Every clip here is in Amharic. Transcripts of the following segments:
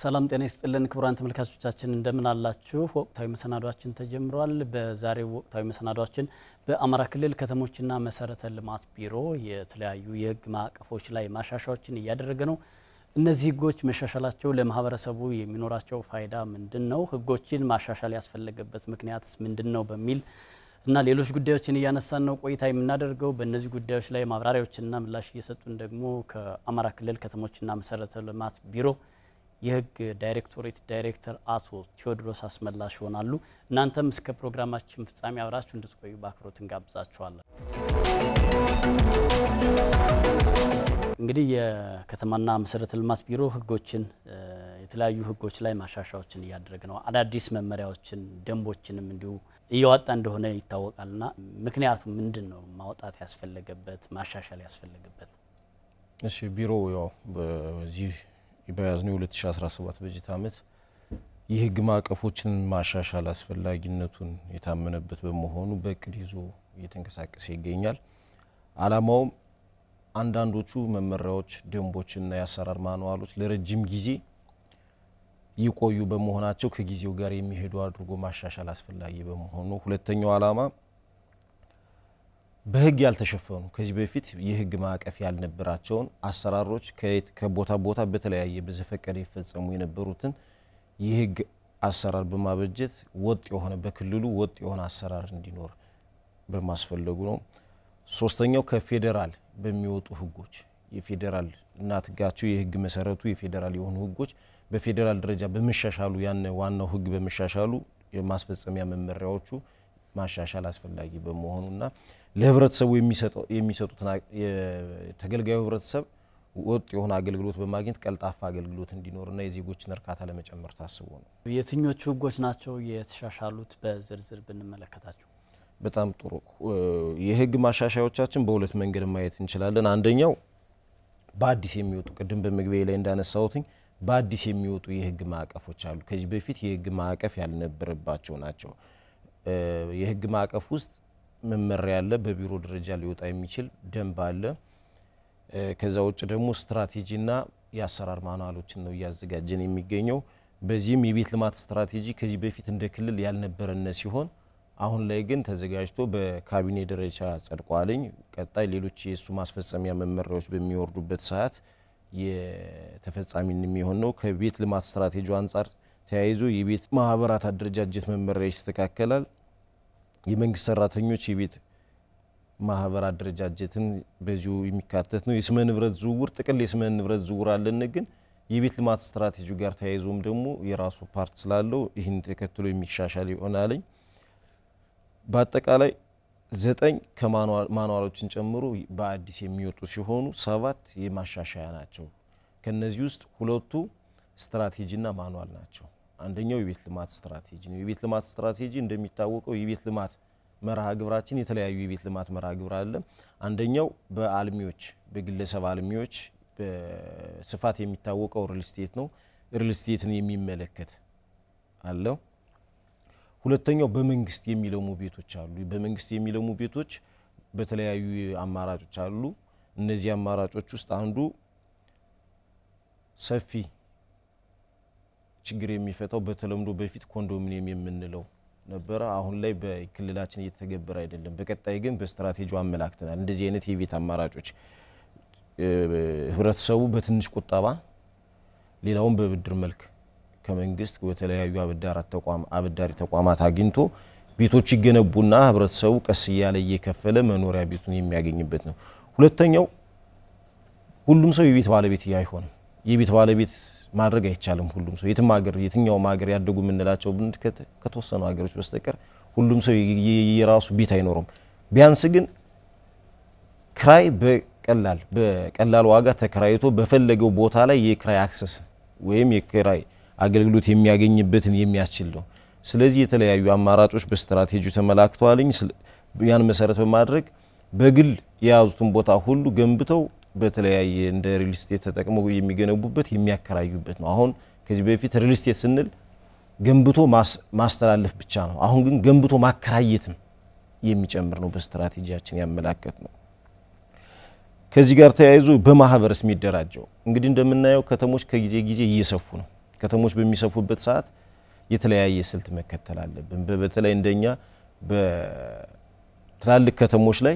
ሰላም ጤና ይስጥልን ክቡራን ተመልካቾቻችን እንደምን አላችሁ ወቅታዊ መሰናዷችን ተጀምሯል በዛሬው ወቅታዊ መሰናዷችን በአማራ ክልል ከተሞችና መሰረተ ልማት ቢሮ የተለያዩ የህግ ማዕቀፎች ላይ ማሻሻያዎችን እያደረገ ነው እነዚህ ህጎች መሻሻላቸው ለማህበረሰቡ የሚኖራቸው ፋይዳ ምንድነው ህጎችን ማሻሻል ያስፈልገበት ምክንያትስ ምንድነው በሚል እና ሌሎች ጉዳዮችን እያነሳን ነው ቆይታ የምናደርገው በእነዚህ ጉዳዮች ላይ ማብራሪያዎችንና ምላሽ እየሰጡን ደግሞ ከአማራ ክልል ከተሞችና መሰረተ ልማት ቢሮ የህግ ዳይሬክቶሬት ዳይሬክተር አቶ ቴዎድሮስ አስመላሽ ሆናሉ እናንተም እስከ ፕሮግራማችን ፍጻሜ አብራችሁ እንድትቆዩ በአክብሮት እንጋብዛችኋለን እንግዲህ የከተማና መሰረተ ልማት ቢሮ ህጎችን የተለያዩ ህጎች ላይ ማሻሻያዎችን እያደረገ ነው አዳዲስ መመሪያዎችን ደንቦችንም እንዲሁ እያወጣ እንደሆነ ይታወቃልና ምክንያቱ ምንድነው ማውጣት ያስፈልገበት ማሻሻል ያስፈልገበት እሺ ቢሮ ያው በዚህ በያዝነው 2017 በጀት ዓመት የህግ ማዕቀፎችን ማሻሻል አስፈላጊነቱን የታመነበት በመሆኑ በእቅድ ይዞ እየተንቀሳቀሰ ይገኛል አላማው አንዳንዶቹ መመሪያዎች ደንቦችና ያሰራር ማኑዋሎች ለረጅም ጊዜ ይቆዩ በመሆናቸው ከጊዜው ጋር የሚሄዱ አድርጎ ማሻሻል አስፈላጊ በመሆኑ ሁለተኛው አላማ በህግ ያልተሸፈኑ ከዚህ በፊት የህግ ማዕቀፍ ያልነበራቸውን አሰራሮች ከቦታ ቦታ በተለያየ በዘፈቀደ ይፈጸሙ የነበሩትን የህግ አሰራር በማበጀት ወጥ የሆነ በክልሉ ወጥ የሆነ አሰራር እንዲኖር በማስፈለጉ ነው ሶስተኛው ከፌደራል በሚወጡ ህጎች የፌደራል እናትጋቸው የህግ መሰረቱ የፌደራል የሆኑ ህጎች በፌደራል ደረጃ በመሻሻሉ ያን ዋናው ህግ በመሻሻሉ የማስፈጸሚያ መመሪያዎቹ ማሻሻል አስፈላጊ በመሆኑና ለህብረተሰቡ የሚሰጡት የተገልጋዩ ህብረተሰብ ወጥ የሆነ አገልግሎት በማግኘት ቀልጣፋ አገልግሎት እንዲኖርና የዜጎችን እርካታ ለመጨመር ታስቦ ነው የትኞቹ ህጎች ናቸው የተሻሻሉት በዝርዝር ብንመለከታቸው በጣም ጥሩ የህግ ማሻሻያዎቻችን በሁለት መንገድ ማየት እንችላለን አንደኛው በአዲስ የሚወጡ ቀደም በመግቢያ ላይ እንዳነሳውትኝ በአዲስ የሚወጡ የህግ ማዕቀፎች አሉ ከዚህ በፊት የህግ ማዕቀፍ ያልነበረባቸው ናቸው የህግ ማዕቀፍ ውስጥ መመሪያ አለ በቢሮ ደረጃ ሊወጣ የሚችል ደንብ አለ ከዛው ውጭ ደግሞ ስትራቴጂና ያሰራር ማኑዋሎችን ነው ያዘጋጀን የሚገኘው በዚህም የቤት ልማት ስትራቴጂ ከዚህ በፊት እንደ ክልል ያልነበረነ ሲሆን አሁን ላይ ግን ተዘጋጅቶ በካቢኔ ደረጃ ጸድቋልኝ ቀጣይ ሌሎች የሱ ማስፈጸሚያ መመሪያዎች በሚወርዱበት ሰዓት የተፈጻሚን የሚሆነው ከቤት ልማት ስትራቴጂው አንፃር ተያይዞ የቤት ማህበራት አደረጃጀት መመሪያ ይስተካከላል የመንግስት ሰራተኞች የቤት ማህበር አደረጃጀትን በዚሁ የሚካተት ነው የስመ ንብረት ዝውውር ጥቅል የስመ ንብረት ዝውውር አለን ግን የቤት ልማት ስትራቴጂው ጋር ተያይዞም ደግሞ የራሱ ፓርት ስላለው ይህን ተከትሎ የሚሻሻል ይሆናልኝ በአጠቃላይ 9 ከማኑዋሎችን ጨምሮ በአዲስ የሚወጡ ሲሆኑ 7 የማሻሻያ ናቸው ከነዚህ ውስጥ ሁለቱ ስትራቴጂና ማኑዋል ናቸው አንደኛው የቤት ልማት ስትራቴጂ ነው የቤት ልማት ስትራቴጂ እንደሚታወቀው የቤት ልማት መርሃ ግብራችን የተለያዩ የቤት ልማት መርሃ ግብር አለ አንደኛው በአልሚዎች በግለሰብ አልሚዎች በስፋት የሚታወቀው ሪል ስቴት ነው ሪል ስቴትን የሚመለከት አለው ሁለተኛው በመንግስት የሚለሙ ቤቶች አሉ በመንግስት የሚለሙ ቤቶች በተለያዩ አማራጮች አሉ እነዚህ አማራጮች ውስጥ አንዱ ሰፊ ችግር የሚፈታው በተለምዶ በፊት ኮንዶሚኒየም የምንለው ነበር አሁን ላይ በክልላችን እየተገበረ አይደለም በቀጣይ ግን በስትራቴጂው አመላክተናል እንደዚህ አይነት የቤት አማራጮች ህብረተሰቡ በትንሽ ቁጠባ ሌላውን በብድር መልክ ከመንግስት ወተለያዩ አበዳሪ ተቋማት አግኝቶ ቤቶች ይገነቡና ህብረተሰቡ ቀስ ያለ እየከፈለ መኖሪያ ቤቱን የሚያገኝበት ነው ሁለተኛው ሁሉም ሰው የቤት ባለቤት አይሆንም የቤት ባለቤት ማድረግ አይቻልም ሁሉም ሰው የትኛው ሀገር ያደጉ ምንላቸው ከተወሰኑ ሀገሮች በስተቀር ሁሉም ሰው የራሱ ቤት አይኖርም ቢያንስ ግን ክራይ በቀላል ዋጋ ተከራይቶ በፈለገው ቦታ ላይ የክራይ አክሰስ ወይም የክራይ አገልግሎት የሚያገኝበትን የሚያስችል ነው ስለዚህ የተለያዩ አማራጮች በስትራቴጂው ተመላክተዋልኝ ያን መሰረት በማድረግ በግል የያዙትን ቦታ ሁሉ ገንብተው በተለያየ እንደ ሪል ስቴት ተጠቅመው የሚገነቡበት የሚያከራዩበት ነው አሁን ከዚህ በፊት ሪል ስቴት ስንል ገንብቶ ማስተላለፍ ብቻ ነው አሁን ግን ገንብቶ ማከራየትም የሚጨምር ነው በስትራቴጂያችን ያመላከት ነው ከዚህ ጋር ተያይዞ በማህበረስ የሚደራጀው እንግዲህ እንደምናየው ከተሞች ከጊዜ ጊዜ እየሰፉ ነው ከተሞች በሚሰፉበት ሰዓት የተለያየ ስልት መከተል አለብን። በተለይ እንደኛ በትላልቅ ከተሞች ላይ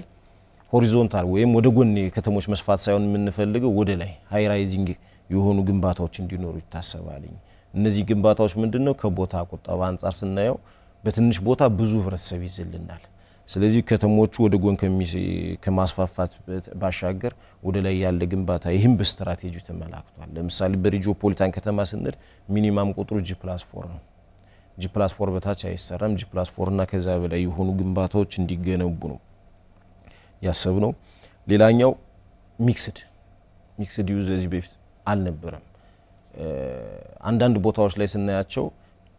ሆሪዞንታል ወይም ወደ ጎን ከተሞች መስፋት ሳይሆን የምንፈልገው ወደ ላይ ሃይ ራይዚንግ የሆኑ ግንባታዎች እንዲኖሩ ይታሰባል። እነዚህ ግንባታዎች ምንድነው ከቦታ ቁጠባ አንፃር ስናየው በትንሽ ቦታ ብዙ ህብረተሰብ ይዝልናል። ስለዚህ ከተሞቹ ወደ ጎን ከማስፋፋት ባሻገር ወደ ላይ ያለ ግንባታ ይህም በስትራቴጂ ተመላክቷል። ለምሳሌ በሪጂኦፖሊታን ከተማ ስንል ሚኒማም ቁጥሩ G+4 ነው። G+4 በታች አይሰራም። G+4 እና ከዛ በላይ የሆኑ ግንባታዎች እንዲገነቡ ነው ያሰብነው። ሌላኛው ሚክስድ ዩዝ እዚህ በፊት አልነበረም። አንዳንድ ቦታዎች ላይ ስናያቸው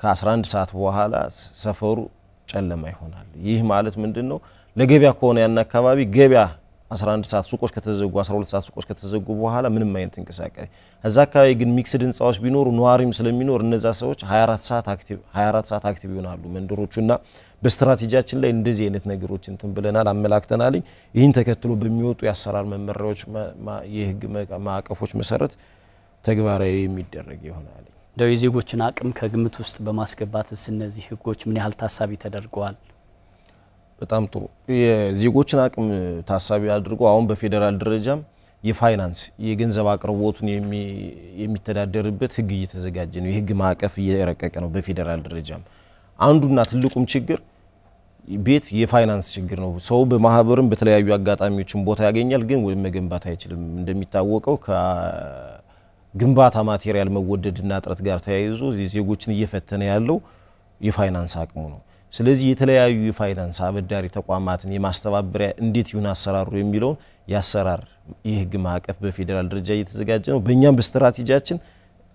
ከ11 ሰዓት በኋላ ሰፈሩ ጨለማ ይሆናል። ይህ ማለት ምንድነው ለገበያ ከሆነ ያን አካባቢ ገበያ 11 ሰዓት ሱቆች ከተዘጉ 12 ሰዓት ሱቆች ከተዘጉ በኋላ ምንም አይነት እንቅስቃሴ እዛ አካባቢ ግን ሚክስድ ህንጻዎች ቢኖሩ ኗሪም ስለሚኖር እነዛ ሰዎች 24 ሰዓት አክቲቭ ይሆናሉ መንደሮቹና በስትራቴጂያችን ላይ እንደዚህ አይነት ነገሮችን ብለናል አመላክተናል። ይህን ተከትሎ በሚወጡ ያሰራር መመሪያዎች የህግ ማዕቀፎች መሰረት ተግባራዊ የሚደረግ ይሆናል። እንደው የዜጎችን አቅም ከግምት ውስጥ በማስገባትስ እነዚህ ህጎች ምን ያህል ታሳቢ ተደርገዋል? በጣም ጥሩ። የዜጎችን አቅም ታሳቢ አድርጎ አሁን በፌደራል ደረጃም የፋይናንስ የገንዘብ አቅርቦቱን የሚተዳደርበት ህግ እየተዘጋጀ ነው። የህግ ማዕቀፍ እየረቀቀ ነው በፌደራል ደረጃም። አንዱና ትልቁም ችግር ቤት የፋይናንስ ችግር ነው። ሰው በማህበርም በተለያዩ አጋጣሚዎችን ቦታ ያገኛል ግን ወይ መገንባት አይችልም። እንደሚታወቀው ግንባታ ማቴሪያል መወደድና ጥረት ጋር ተያይዞ ዜጎችን እየፈተነ ያለው የፋይናንስ አቅሙ ነው። ስለዚህ የተለያዩ የፋይናንስ አበዳሪ ተቋማትን የማስተባበሪያ እንዴት ይሁን አሰራሩ የሚለው ያሰራር የህግ ማዕቀፍ በፌደራል ደረጃ እየተዘጋጀ ነው። በእኛም በስትራቴጂያችን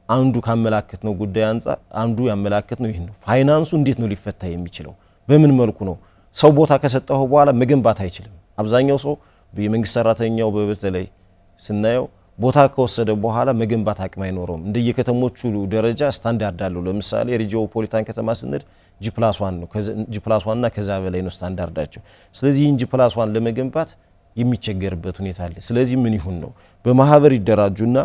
አንዱ ካመላከት ነው ጉዳይ አንፃር አንዱ ያመላከት ነው ይሄን ነው። ፋይናንሱ እንዴት ነው ሊፈታ የሚችለው? በምን መልኩ ነው? ሰው ቦታ ከሰጠው በኋላ መገንባት አይችልም። አብዛኛው ሰው የመንግስት ሰራተኛው በተለይ ስናየው ቦታ ከወሰደ በኋላ መገንባት አቅም አይኖርም። እንደየከተሞቹ ደረጃ ስታንዳርድ አለው። ለምሳሌ ሪጂኦፖሊታን ከተማ ስንል G+1 ነው። G+1 እና ከዛ በላይ ነው ስታንዳርዳቸው። ስለዚህ G+1 ለመገንባት የሚቸገርበት ሁኔታ አለ። ስለዚህ ምን ይሁን ነው በማህበር ይደራጁና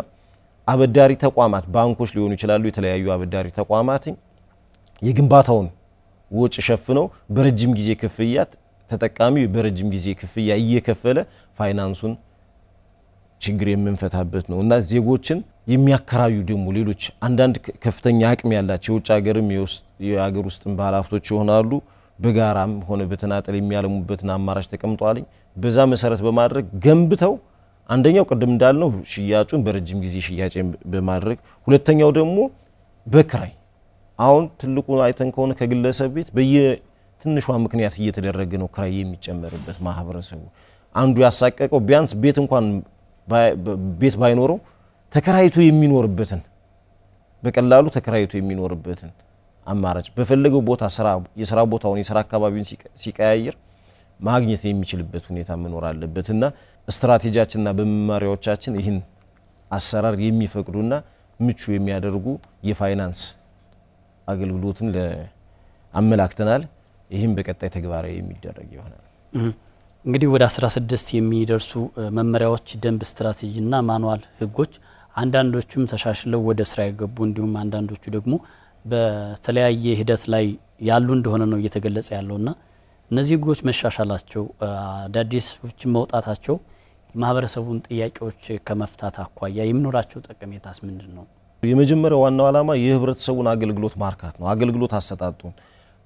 አበዳሪ ተቋማት ባንኮች ሊሆኑ ይችላሉ። የተለያዩ አበዳሪ ተቋማት የግንባታውን ወጪ ሸፍነው በረጅም ጊዜ ክፍያት ተጠቃሚው በረጅም ጊዜ ክፍያ እየከፈለ ፋይናንሱን ችግር የምንፈታበት ነው እና ዜጎችን የሚያከራዩ ደግሞ ሌሎች አንዳንድ ከፍተኛ አቅም ያላቸው የውጭ ሀገርም የሀገር ውስጥም ባለሀብቶች ይሆናሉ በጋራም ሆነ በተናጠል የሚያለሙበትን አማራጭ ተቀምጧል። በዛ መሰረት በማድረግ ገንብተው አንደኛው ቅድም እንዳልነው ሽያጩን በረጅም ጊዜ ሽያጭ በማድረግ ሁለተኛው ደግሞ በክራይ አሁን ትልቁን አይተን ከሆነ ከግለሰብ ቤት በየትንሿ ምክንያት እየተደረገ ነው ክራይ የሚጨመርበት ማህበረሰቡ አንዱ ያሳቀቀው ቢያንስ ቤት እንኳን ቤት ባይኖረው ተከራይቶ የሚኖርበትን በቀላሉ ተከራይቶ የሚኖርበትን አማራጭ በፈለገው ቦታ የሥራ ቦታውን የሥራ አካባቢውን ሲቀያየር ማግኘት የሚችልበት ሁኔታ መኖር አለበትና ስትራቴጂያችንና በመመሪያዎቻችን ይህን አሰራር የሚፈቅዱና ምቹ የሚያደርጉ የፋይናንስ አገልግሎትን ለአመላክተናል። ይህም በቀጣይ ተግባራዊ የሚደረግ ይሆናል። እንግዲህ ወደ 16 የሚደርሱ መመሪያዎች፣ ደንብ፣ ስትራቴጂና ማኑዋል ህጎች አንዳንዶቹም ተሻሽለው ወደ ስራ የገቡ እንዲሁም አንዳንዶቹ ደግሞ በተለያየ ሂደት ላይ ያሉ እንደሆነ ነው እየተገለጸ ያለውና እነዚህ ህጎች መሻሻላቸው አዳዲሶች መውጣታቸው ማህበረሰቡን ጥያቄዎች ከመፍታት አኳያ የሚኖራቸው ጠቀሜታስ ምንድነው? የመጀመሪያው ዋናው ዓላማ የህብረተሰቡን አገልግሎት ማርካት ነው። አገልግሎት አሰጣጡን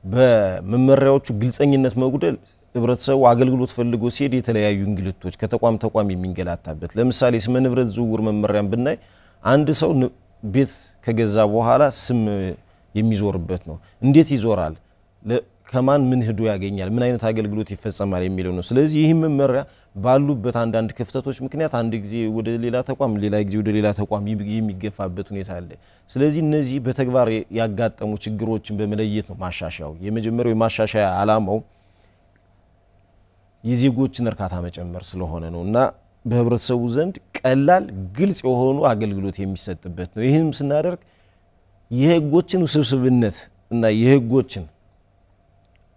በመመሪያዎቹ ግልጸኝነት መጉደል ህብረተሰቡ አገልግሎት ፈልጎ ሲሄድ የተለያዩ እንግልቶች ከተቋም የሚንገላታበት ለምሳሌ ስም ንብረት ዝውውር መመሪያን ብናይ አንድ ሰው ቤት ከገዛ በኋላ ስም የሚዞርበት ነው። እንዴት ይዞራል? ከማን ምን ሄዶ ያገኛል? ምን አይነት አገልግሎት ይፈጸማል የሚለው ነው። ስለዚህ ይህ መመሪያ ባሉበት አንዳንድ ክፍተቶች ምክንያት አንድ ጊዜ ወደ ሌላ ተቋም ሌላ ጊዜ ወደ ሌላ ተቋም የሚገፋበት ሁኔታ አለ። ስለዚህ እነዚህ በተግባር ያጋጠሙ ችግሮችን በመለየት ነው ማሻሻያው። የመጀመሪያው የማሻሻያ ዓላማው የዜጎችን እርካታ መጨመር ስለሆነ ነውና በህብረተሰቡ ዘንድ ቀላል ግልጽ የሆኑ አገልግሎት የሚሰጥበት ነው። ይህንም ስናደርግ የህጎችን ውስብስብነት እና የህጎችን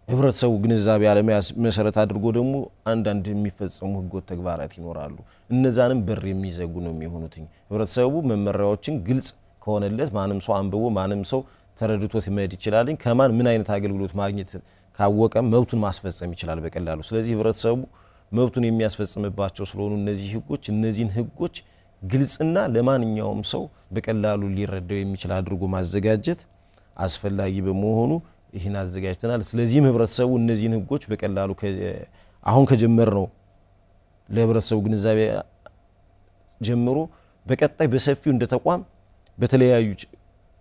ህብረተሰቡ ግንዛቤ ያለመያዝ መሰረት አድርጎ ደግሞ አንዳንድ የሚፈጸሙ ህጎች ተግባራት ይኖራሉ። እነዛንም በር የሚዘጉ ነው የሚሆኑት። ህብረተሰቡ መመሪያዎችን ግልጽ ከሆነለት ማንም ሰው አንብቦ ማንም ሰው ተረድቶት መሄድ ይችላል ከማን ምን አይነት አገልግሎት ማግኘት ካወቀ መብቱን ማስፈጸም ይችላል በቀላሉ ስለዚህ ህብረተሰቡ መብቱን የሚያስፈጽምባቸው ስለሆኑ እነዚህን ህጎች ግልጽና ለማንኛውም ሰው በቀላሉ ሊረዳው የሚችል አድርጎ ማዘጋጀት አስፈላጊ በመሆኑ ይህን አዘጋጅተናል ስለዚህ ህብረተሰቡ እነዚህን ህጎች በቀላሉ አሁን ከጀመርነው ለህብረተሰቡ ግንዛቤ ጀምሮ በቀጣይ በሰፊው እንደ ተቋም በተለያዩ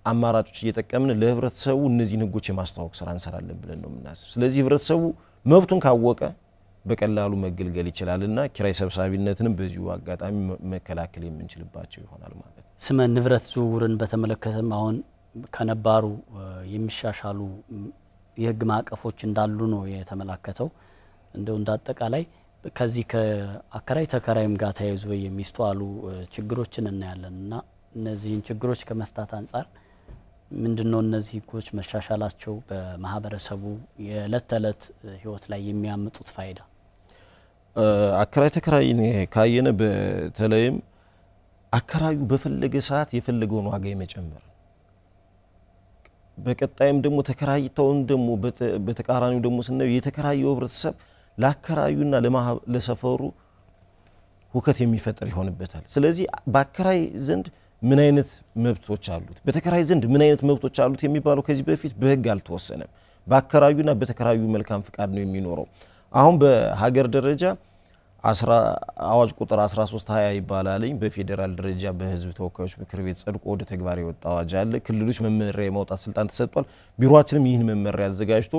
አማራጮች እየተጠቀምን ለህብረተሰቡ እነዚህን ህጎች የማስተዋወቅ ስራ እንሰራለን ብለን ነው የምናስብ ስለዚህ ህብረተሰቡ መብቱን ካወቀ በቀላሉ መገልገል ይችላልና ኪራይ ሰብሳቢነትንም በዚሁ አጋጣሚ መከላከል የምንችልባቸው ይሆናል ማለት ነው ስመ ንብረት ዝውውርን በተመለከተም አሁን ከነባሩ የሚሻሻሉ የህግ ማዕቀፎች እንዳሉ ነው የተመላከተው እንደው እንዳጠቃላይ ከዚህ ከአከራይ ተከራይም ጋር ተያይዞ የሚስተዋሉ ችግሮችን እናያለንና እነዚህን ችግሮች ከመፍታት አንፃር ምንድነው እነዚህ ህጎች መሻሻላቸው በማህበረሰቡ የዕለት ተዕለት ህይወት ላይ የሚያመጡት ፋይዳ አከራይ ተከራይን ካየነ በተለይም አከራዩ በፈለገ ሰዓት የፈለገውን ዋጋ የመጨመር በቀጣይም ደግሞ ተከራይተውን ደግሞ በተቃራኒው ደግሞ ስናየው የተከራየው ህብረተሰብ ለአከራዩና ለሰፈሩ ሁከት የሚፈጠር ይሆንበታል ስለዚህ በአከራይ ዘንድ ምን አይነት መብቶች አሉት በተከራይ ዘንድ ምን አይነት መብቶች አሉት የሚባለው ከዚህ በፊት በህግ አልተወሰነም በአከራዩና በተከራዩ መልካም ፍቃድ ነው የሚኖረው አሁን በሀገር ደረጃ አዋጅ ቁጥር 1320 ይባላልኝ በፌደራል ደረጃ በህዝብ ተወካዮች ምክር ቤት ጸድቆ ወደ ተግባር የወጣ አዋጅ አለ ክልሎች መመሪያ የማውጣት ስልጣን ተሰጥቷል ቢሮአችንም ይህን መመሪያ አዘጋጅቶ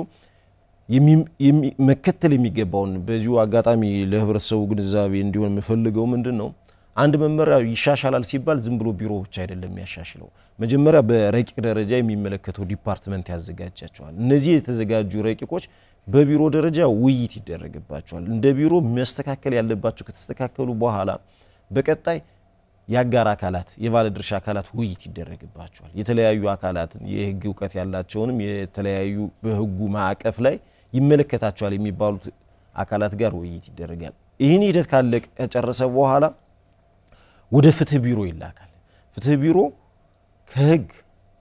መከተል የሚገባውን በዚሁ አጋጣሚ ለህብረተሰቡ ግንዛቤ እንዲሆን የምፈልገው ምንድነው አንድ መመሪያ ይሻሻላል ሲባል ዝም ብሎ ቢሮ ብቻ አይደለም ያሻሽለው መጀመሪያ በረቂቅ ደረጃ የሚመለከተው ዲፓርትመንት ያዘጋጃቸዋል እነዚህ የተዘጋጁ ረቂቆች በቢሮ ደረጃ ውይይት ይደረግባቸዋል እንደ ቢሮ መስተካከል ያለባቸው ከተስተካከሉ በኋላ በቀጣይ ያጋራ አካላት የባለድርሻ አካላት ውይይት ይደረግባቸዋል የተለያዩ አካላት የህግ ዕውቀት ያላቸውንም የተለያዩ በህጉ ማዕቀፍ ላይ ይመለከታቸዋል የሚባሉት አካላት ጋር ውይይት ይደረጋል ይህን ሂደት ካለቀ ከጨረሰ በኋላ ወደ ፍትህ ቢሮ ይላካል ፍትህ ቢሮ ከህግ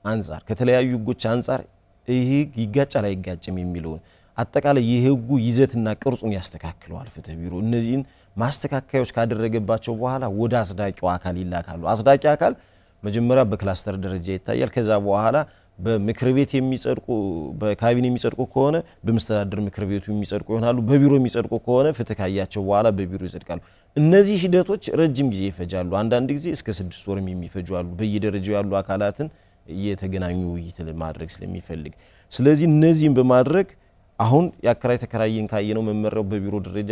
አንፃር ከተለያዩ ህጎች አንፃር ይህ ይጋጫል አይጋጭም የሚለው አጠቃላይ የህጉ ይዘትና ቅርጹን ያስተካክለዋል ፍትህ ቢሮ እነዚህን ማስተካከያዎች ካደረገባቸው በኋላ ወደ አስዳቂው አካል ይላካሉ አስዳቂ አካል መጀመሪያ በክላስተር ደረጃ ይታያል ከዛ በኋላ በምክር ቤት የሚጸድቁ በካቢኔ የሚጸድቁ ከሆነ በመስተዳድር ምክር ቤቱ የሚጸድቁ ይሆናሉ በቢሮ የሚጸድቁ ከሆነ ፍትህ ካያቸው በኋላ በቢሮ ይጸድቃሉ እነዚህ ሂደቶች ረጅም ጊዜ ይፈጃሉ አንዳንድ ጊዜ እስከ 6 ወርም የሚፈጁ አሉ በየደረጃው ያሉ አካላትን እየተገናኙ ውይይት ለማድረግ ስለሚፈልግ ስለዚህ እነዚህን በማድረግ አሁን ያከራይ ተከራይን ካየነው መመሪያው በቢሮ ደረጃ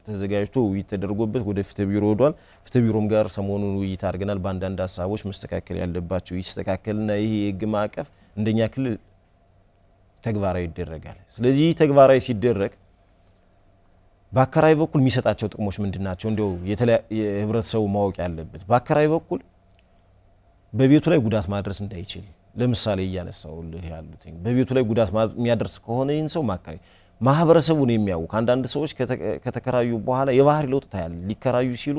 ተዘጋጅቶ ውይይት ተደርጎበት ወደ ፍትህ ቢሮ ወዷል ፍትህ ቢሮም ጋር ሰሞኑን ውይይት አድርገናል በአንዳንድ ሐሳቦች መስተካከል ያለባቸው ይስተካከልና ይሄ የህግ ማዕቀፍ እንደኛ ክልል ተግባራዊ ይደረጋል ስለዚህ ተግባራዊ ሲደረግ በአከራይ በኩል የሚሰጣቸው ጥቅሞች ምንድናቸው እንደው የህብረተሰቡ ማወቅ ያለበት በአከራይ በኩል በቤቱ ላይ ጉዳት ማድረስ እንዳይችል ለምሳሌ ያነሳውልህ ያሉት በቤቱ ላይ ጉዳት የሚያደርስ ከሆነ ይህን ሰው ማከራይ ማህበረሰቡን የሚያውቅ አንዳንድ ሰዎች ከተከራዩ በኋላ የባህሪ ለውጥ ታያል ሊከራዩ ሲሉ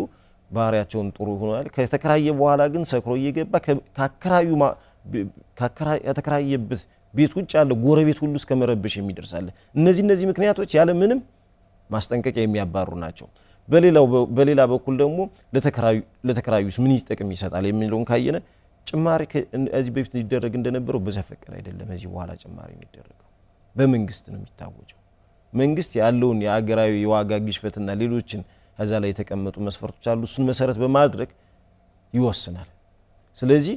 ባህሪያቸውን ጥሩ ሆኗል ከተከራየ በኋላ ግን ሰክሮ እየገባ ከተከራየበት ቤት ውጭ ያለ ጎረቤት ሁሉ እስከመረበሽ የሚደርሳል እነዚህ ምክንያቶች ያለ ምንም ማስጠንቀቂያ የሚያባሩ ናቸው በሌላ በኩል ደግሞ ለተከራዩስ ምን ይጠቅም ይሰጣል የሚለውን ካየነ ጭማሪ እዚህ በፊት ሊደረግ እንደነበረው በዘፈቀደ አይደለም እዚህ በኋላ ጭማሪ የሚደረገው በመንግስት ነው የሚታወጀው መንግስት ያለውን የአገራዊ የዋጋ ግሽፈትና ሌሎችን ከዛ ላይ የተቀመጡ መስፈርቶች አሉ እሱን መሰረት በማድረግ ይወስናል ስለዚህ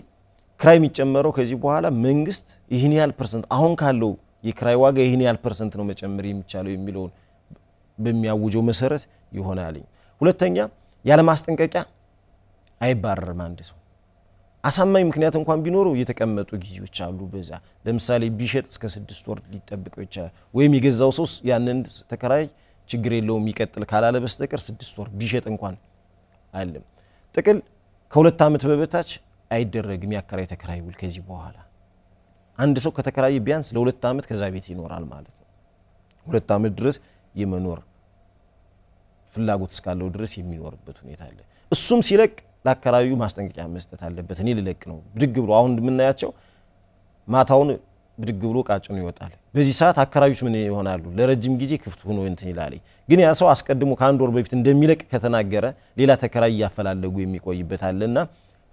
ክራይ የሚጨመረው ከዚህ በኋላ መንግስት ይህን ያህል % አሁን ካለው የክራይ ዋጋ ይህን ያህል % ነው መጨመር የሚቻለው የሚለው በሚያውጀው መሰረት ይሆናል ሁለተኛ ያለ ማስጠንቀቂያ አይባረርም አንድ ሰው አሳማኝ ምክንያት እንኳን ቢኖረው የተቀመጡ ጊዜዎች አሉ በዛ ለምሳሌ ቢሸጥ እስከ 6 ወር ሊጠብቀው ይችላል ወይም የገዛው ሰው ያንን ተከራይ ችግር የለውም ይቀጥል ካላለ በስተቀር 6 ወር ቢሸጥ እንኳን አይደለም ጥቅል ከ2 አመት በበታች አይደረግም ያከራይ ተከራይ ውል ከዚህ በኋላ አንድ ሰው ከተከራየ ቢያንስ ለ2 አመት ከዛ ቤት ይኖራል ማለት ነው 2 አመት ድረስ የመኖር ፍላጎት እስካለው ድረስ የሚኖርበት ሁኔታ አለ እሱም ሲለቅ ለአከራዩ ማስጠንቀቂያ መስጠት አለበት እኔ ልለቅ ነው ብድግ ብሎ አሁን እንደምናያቸው ማታውን ብድግ ብሎ ቃጭኑ ይወጣል በዚህ ሰዓት አከራዮች ምን ይሆናሉ ለረጅም ጊዜ ክፍት ሆኖ እንትን ይላል ግን ያ ሰው አስቀድሞ ከአንድ ወር በፊት እንደሚለቅ ከተናገረ ሌላ ተከራይ ያፈላልጉ የሚቆይበት አለና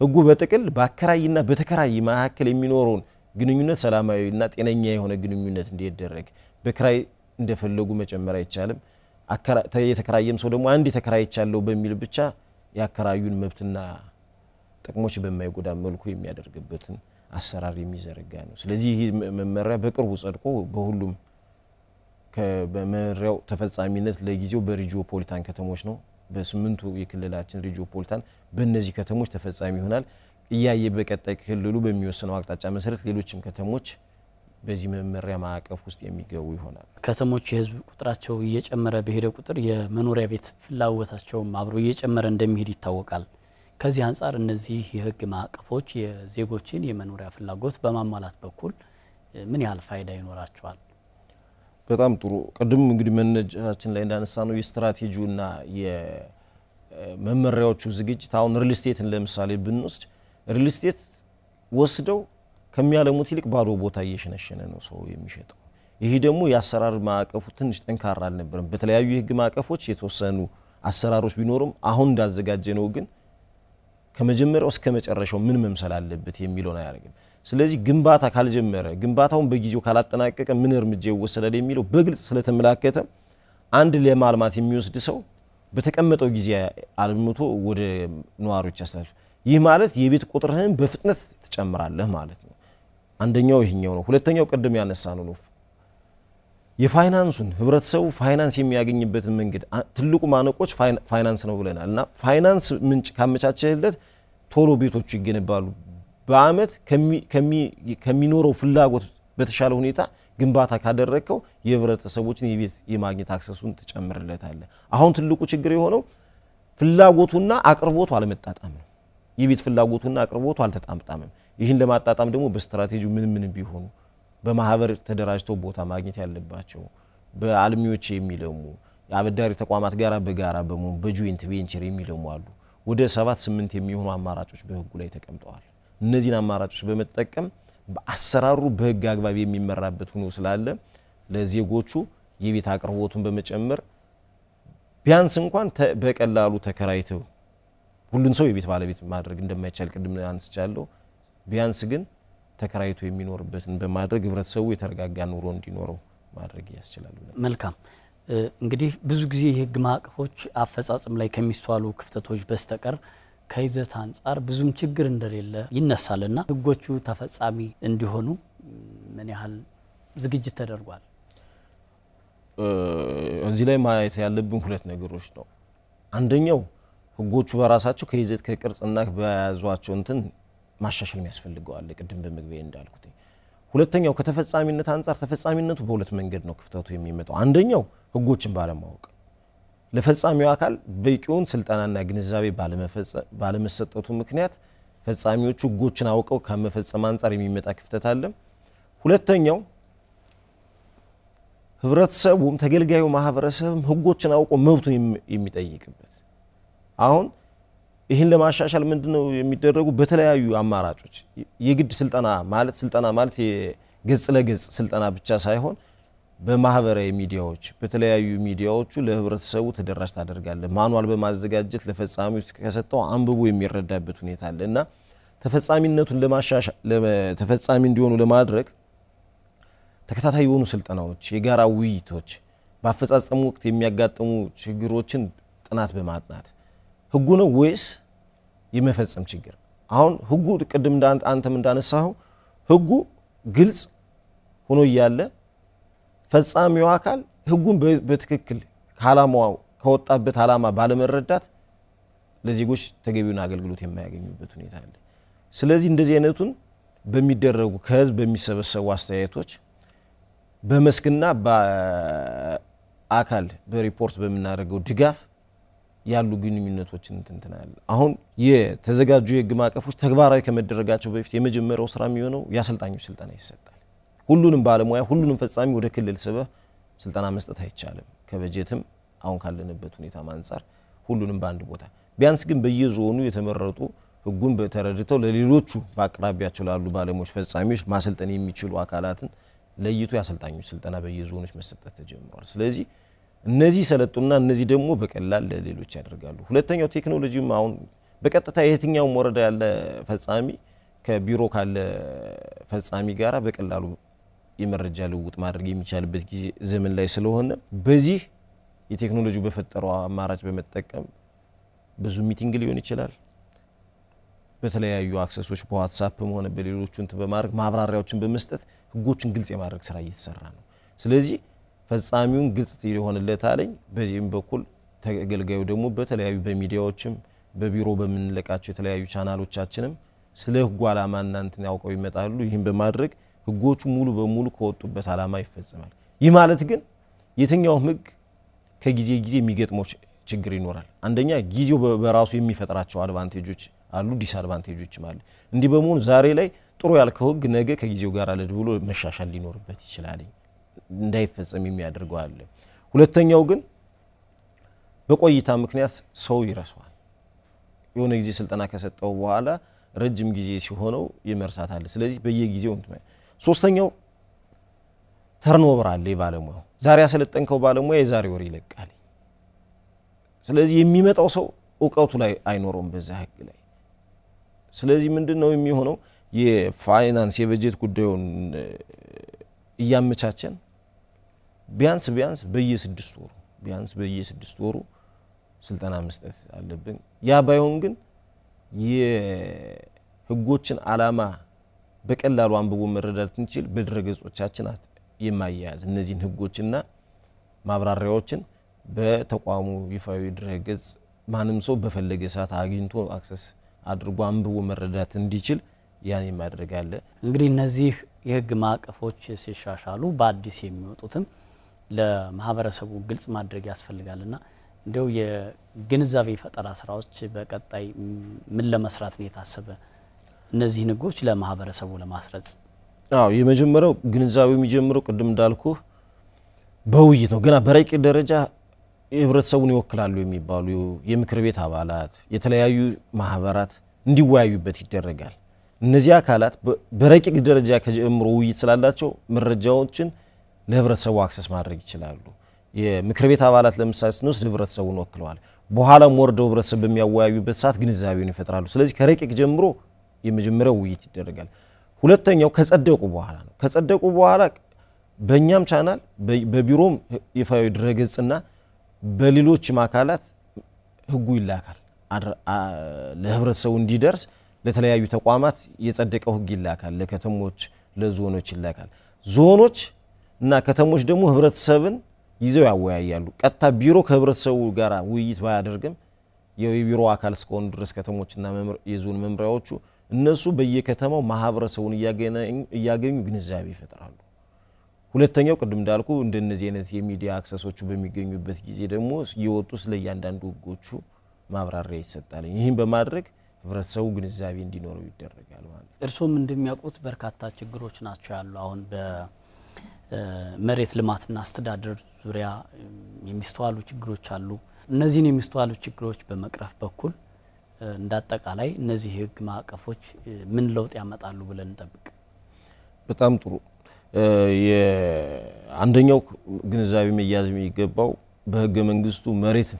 ህጉ በጥቅል በአከራይና በተከራይ መካከል የሚኖረውን ግንኙነት ሰላማዊና ጤነኛ የሆነ ግንኙነት እንዲደረግ በክራይ እንደፈለጉ መጨመር አይቻልም የተከራየም ሰው ደግሞ አንድ የተከራይቻለው በሚል ብቻ ያከራዩን መብትና ጥቅሞች በማይጎዳ መልኩ የሚያደርግበትን አሰራር የሚዘረጋ ነው ስለዚህ ይህ መመሪያ በቅርቡ ጸድቆ በሁሉም በመመሪያው ተፈጻሚነት ለጊዜው በሪጂኦፖሊታን ከተሞች ነው በስምንቱ የክልላችን ሪጂኦፖሊታን በእነዚህ ከተሞች ተፈጻሚ ይሆናል እያየ በቀጣይ ክልሉ በሚወስነው አቅጣጫ መሰረት ሌሎችም ከተሞች በዚህ መመሪያ ማዕቀፍ ውስጥ የሚገቡ ይሆናል ከተሞች የህዝብ ቁጥራቸው እየጨመረ በሄደ ቁጥር የመኖሪያ ቤት ፍላጎታቸው አብሮ እየጨመረ እንደሚሄድ ይታወቃል ከዚህ አንፃር እነዚህ የህግ ማዕቀፎች የዜጎችን የመኖሪያ ፍላጎት በማሟላት በኩል ምን ያህል ፋይዳ ይኖራቸዋል በጣም ጥሩ ቀድም እንግዲህ መነጃችን ላይ እንዳነሳነው የስትራቴጂውና የመመሪያዎቹ ዝግጅት አሁን ሪል ስቴትን ለምሳሌ ብንወስድ ሪል ስቴት ወስደው ከሚያለሙት ይልቅ ባዶ ቦታ እየሸነሸነ ነው ሰው የሚሸጠው ይሄ ደግሞ ያሰራር ማዕቀፉ ትንሽ ጠንካራ አልነበረም በተለያዩ የህግ ማዕቀፎች የተወሰኑ አሰራሮች ቢኖርም አሁን እንዳዘጋጀ ነው ግን ከመጀመሪያው እስከ መጨረሻው ምን መምሰል አለበት የሚለው ነው ያደርገን ስለዚህ ግንባታ ካልጀመረ ግንባታውን በጊዜው ካላጠናቀቀ ምን እርምጃ ይወሰዳል የሚለው በግልጽ ስለተመላከተ አንድ ለማልማት የሚወስድ ሰው በተቀመጠው ጊዜ አልምቶ ወደ ነዋሪዎች ያስተላልፍ ይህ ማለት የቤት ቁጥርህን በፍጥነት ትጨምራለህ ማለት ነው አንደኛው ይሄኛው ነው ሁለተኛው ቀደም ያነሳነው ነው የፋይናንሱን ህብረተሰቡ ፋይናንስ የሚያገኝበት መንገድ ትልቁ ማነቆች ፋይናንስ ነው ብለናልና ፋይናንስ ምንጭ ካመቻቸለት ቶሎ ቤቶቹ ይገነባሉ በአመት ከሚኖረው ፍላጎት በተሻለ ሁኔታ ግንባታ ካደረከው የህብረተሰቦችን የቤት የማግኘት አክሰሱን ተጨምርለታል አሁን ትልቁ ችግር የሆነው ፍላጎቱና አቅርቦቱ አለመጣጣም ነው የቤት ፍላጎቱና አቅርቦቱ አልተጣጣመም ይህን ለማጣጣም ደግሞ በስትራቴጂው ምን ቢሆኑ በማህበር ተደራጅተው ቦታ ማግኘት ያለባቸው በአልሚዎች የሚለሙ የአበዳሪ ተቋማት ጋራ በጋራ በመሆን በጆይንት ቬንቸር የሚለሙ አሉ ወደ 7-8 የሚሆኑ አማራጮች በህጉ ላይ ተቀምጠዋል እነዚህን አማራጮች በመጠቀም በአሰራሩ በህግ አግባብ የሚመራበት ሆኖ ስላለ ለዜጎቹ የቤት አቅርቦቱን በመጨመር ቢያንስ እንኳን በቀላሉ ተከራይተው ሁሉን ሰው የቤት ባለቤት ማድረግ እንደማይቻል ቅድም አንስቻለሁ ቢያንስ ግን ተከራይቶ የሚኖርበትን በማድረግ ህብረተሰቡ የተረጋጋ ኑሮ እንዲኖረው ማድረግ ያስችላል መልካም እንግዲህ ብዙ ጊዜ የህግ ማዕቀፎች አፈጻጸም ላይ ከሚስተዋሉ ክፍተቶች በስተቀር ከይዘት አንፃር ብዙም ችግር እንደሌለ ይነሳልና ህጎቹ ተፈጻሚ እንዲሆኑ ምን ያህል ዝግጅት ተደርጓል እዚህ ላይ ማየት ያለብን ሁለት ነገሮች ነው አንደኛው ህጎቹ በራሳቸው ከይዘት ከቅርጽና በያዟቸው እንትን ማሻሻል የሚያስፈልገው አለ ቅድም በመግቢያ እንዳልኩት ሁለተኛው ከተፈጻሚነት አንፃር ተፈጻሚነቱ በሁለት መንገድ ነው ክፍተቱ የሚመጣው አንደኛው ህጎችን ባለማወቅ ለፈጻሚው አካል በቂውን ስልጣናና ግንዛቤ ባለመሰጠቱ ምክንያት ፈጻሚዎቹ ህጎችን አውቀው ከመፈጸም አንፃር የሚመጣ ክፍተት አለ ሁለተኛው ህብረተሰቡም ተገልጋዩ ማህበረሰብም ህጎችን አውቆ መብቱን የሚጠይቅበት አሁን ይሄን ለማሻሻል ምንድነው የሚደረጉ በተለያዩ አማራጮች የግድ ስልጣና ማለት የገጽ ለገጽ ስልጣና ብቻ ሳይሆን በማህበራዊ ሚዲያዎች በተለያዩ ሚዲያዎቹ ለህብረተሰቡ ተደራሽ ታደርጋለ ማኑዋል በማዘጋጀት ለፈጻሚዎች ከሰጠው አንብቦ የሚረዳበት ሁኔታ አለና ተፈጻሚነቱን ለማሻሻል ተፈጻሚ እንዲሆኑ ለማድረግ ተከታታይ የሆኑ ስልጣናዎች የጋራ ውይይቶች በአፈጻጸሙ ወቅት የሚያጋጥሙ ችግሮችን ጥናት በማጥናት ህጉ ነው ወይስ የመፈጸም ችግር አሁን ህጉ ቅድም አንተም እንዳነሳው ህጉ ግልጽ ሆኖ ያለ ፈጻሚው አካል ህጉን በትክክል ካላማው ከወጣበት አላማ ባለመረዳት ለዜጎች ተገቢውን አገልግሎት የማያገኙበት ሁኔታ አለ ስለዚህ እንደዚህ አይነቱን በሚደረጉ ከህዝብ በሚሰበሰቡ አስተያየቶች በመስክና በአካል በሪፖርት በመናደርገው ድጋፍ ያሉ ግንኙነቶችን እንትናል አሁን የተዘጋጁ የህግ ማዕቀፎች ተግባራዊ ከመደረጋቸው በፊት የመጀመሪያው ስራ የሚሆነው ያሰልጣኞች ስልጣና ይሰጣል ሁሉንም ባለሙያ ሁሉንም ፈጻሚ ወደ ክልል ሰበ ስልጣና መስጠት አይቻልም ከበጀትም አሁን ካለንበት ሁኔታ አንፃር ሁሉንም በአንድ ቦታ ቢያንስ ግን በየዞኑ የተመረጡ ህጉን በተረድተው ለሌሎቹ በአቅራቢያቸው ላሉ ባለሙያዎች ፈጻሚዎች ማሰልጠን የሚችሉ አካላትን ለይቶ ያሰልጣኞች ስልጠና በየዞኖች መሰጠት ተጀምሯል። ስለዚህ እነዚህ ሰለጡና እነዚህ ደግሞ በቀላል ለሌሎች ያደርጋሉ። ሁለተኛው ቴክኖሎጂም አሁን በቀጥታ የትኛው ወረዳ ያለ ፈጻሚ ከቢሮ ካለ ፈጻሚ ጋራ በቀላሉ የመረጃ ልውውጥ ማድረግ የሚቻልበት ጊዜ ዘመን ላይ ስለሆነ በዚህ የቴክኖሎጂው በፈጠረው አማራጭ በመጠቀም ብዙ ሚቲንግ ሊሆን ይችላል በተለያዩ አክሰሶች በዋትስአፕም ሆነ በሌሎቹ በማድረግ ማብራሪያዎችን በመስጠት ህጎችን ግልጽ የማድረግ ስራ እየተሰራ ነው። ስለዚህ ፈጻሚውን ግልጽ ይሆንለታል። በዚህም በኩል ተገልጋዩ ደግሞ በተለያዩ በሚዲያዎችም በቢሮ በመንለቃቸው የተለያዩ ቻናሎቻችንም ስለ ህጉ ዓላማና እንትን ያውቀው ይመጣሉ። ይህን በማድረግ ህጎቹ ሙሉ በሙሉ ከወጡበት ዓላማ ይፈጸማል። ይህ ማለት ግን የትኛው ህግ ከጊዜ ጊዜ የሚገጥመው ችግር ይኖራል። አንደኛ ጊዜው በራሱ የሚፈጥራቸው አድቫንቴጆች አሉ፣ ዲስአድቫንቴጆችም አሉ። እንዲህ በመሆኑ ዛሬ ላይ ጥሩ ያልከው ህግ ነገ ከጊዜው ጋር አለድ ብሎ መሻሻል ሊኖርበት ይችላል፣ እንዳይፈጸም የሚያደርገው አለ። ሁለተኛው ግን በቆይታ ምክንያት ሰው ይረሳዋል። የሆነ ጊዜ ስልጠና ከሰጠው በኋላ ረጅም ጊዜ ሲሆነው ይመርሳት አለ። ስለዚህ በየጊዜው ሶስተኛው ተርኖቨር አለ። ባለሙያው ዛሬ ያሰለጠንከው ባለሙያ የዛሬ ወር ይለቃል። ስለዚህ የሚመጣው ሰው ዕውቀቱ ላይ አይኖርም በዛ ህግ ላይ። ስለዚህ ምንድነው የሚሆነው የፋይናንስ የበጀት ጉዳዩን እያመቻቸን ቢያንስ በየ6 ወሩ ስልጠና መስጠት አለብን። ያ ባይሆን ግን የህጎችን ዓላማ በቀላሉ አንብቦ መረዳት እንችል በድረገጾቻችን የማያያዝ እነዚህን ህጎችና ማብራሪያዎችን በተቋሙ ይፋዊ ድረገጽ ማንም ሰው በፈለገ ሰዓት አግኝቶ አክሰስ አድርጎ አንብቦ መረዳት እንዲችል ያን ማድረግ አለ። እንግዲህ እነዚህ የህግ ማዕቀፎች ሲሻሻሉ በአዲስ የሚወጡትም ለማህበረሰቡ ግልጽ ማድረግ ያስፈልጋልና እንደው የግንዛቤ ፈጠራ ስራዎች በቀጣይ ምን ለመስራት ነው የታሰበ እነዚህ ህጎች ለማህበረሰቡ ለማስረጽ? የመጀመሪያው ግንዛቤው የሚጀምረው ቅድም እንዳልኩ በውይይት ነው። ገና በረቂቅ ደረጃ የህብረተሰቡን ይወክላሉ የሚባሉ የምክር ቤት አባላት የተለያዩ ማህበራት እንዲወያዩበት ይደረጋል። እነዚህ አካላት በረቂቅ ደረጃ ከጀምሮ ውይይት ስላላቸው መረጃዎችን ለህብረተሰቡ አክሰስ ማድረግ ይችላሉ። የምክር ቤት አባላት ለምሳሌ ስንወስድ ህብረተሰቡን ወክለዋል። በኋላም ወርደው ህብረተሰብ በሚያወያዩበት ሰዓት ግንዛቤውን ይፈጥራሉ። ስለዚህ ከረቂቅ ጀምሮ የመጀመሪያው ውይይት ይደረጋል። ሁለተኛው ከጸደቁ በኋላ ነው። ከጸደቁ በኋላ በእኛም ቻናል በቢሮም ይፋዊ ድረገጽና በሌሎችም አካላት ህጉ ይላካል ለህብረተሰቡ እንዲደርስ ለተለያዩ ተቋማት የጸደቀው ህግ ይላካል። ለከተሞች ለዞኖች ይላካል። ዞኖች እና ከተሞች ደግሞ ህብረተሰብን ይዘው ያወያያሉ። ቀጥታ ቢሮ ከህብረተሰቡ ጋር ውይይት ባያደርግም የቢሮ አካል እስከሆኑ ድረስ ከተሞችና የዞን መምሪያዎቹ እነሱ በየከተማው ማህበረሰቡን እያገኙ ግንዛቤ ይፈጥራሉ። ሁለተኛው ቅድም እንዳልኩ እንደነዚህ አይነት የሚዲያ አክሰሶቹ በሚገኙበት ጊዜ ደግሞ ይወጡ ስለያንዳንዱ ህጎቹ ማብራሪያ ይሰጣል። ይህን በማድረግ ህብረተሰቡ ግንዛቤ እንዲኖረው ይደረጋል ማለት ነው። እርሶም እንደሚያውቁት በርካታ ችግሮች ናቸው ያሉ አሁን በመሬት ልማትና አስተዳደር ዙሪያ የሚስተዋሉ ችግሮች አሉ። እነዚህን የሚስተዋሉ ችግሮች በመቅረፍ በኩል እንዳጠቃላይ እነዚህ ህግ ማዕቀፎች ምን ለውጥ ያመጣሉ ብለን እንጠብቅ? በጣም ጥሩ። የአንደኛው ግንዛቤ መያዝ የሚገባው በህገ መንግስቱ መሬት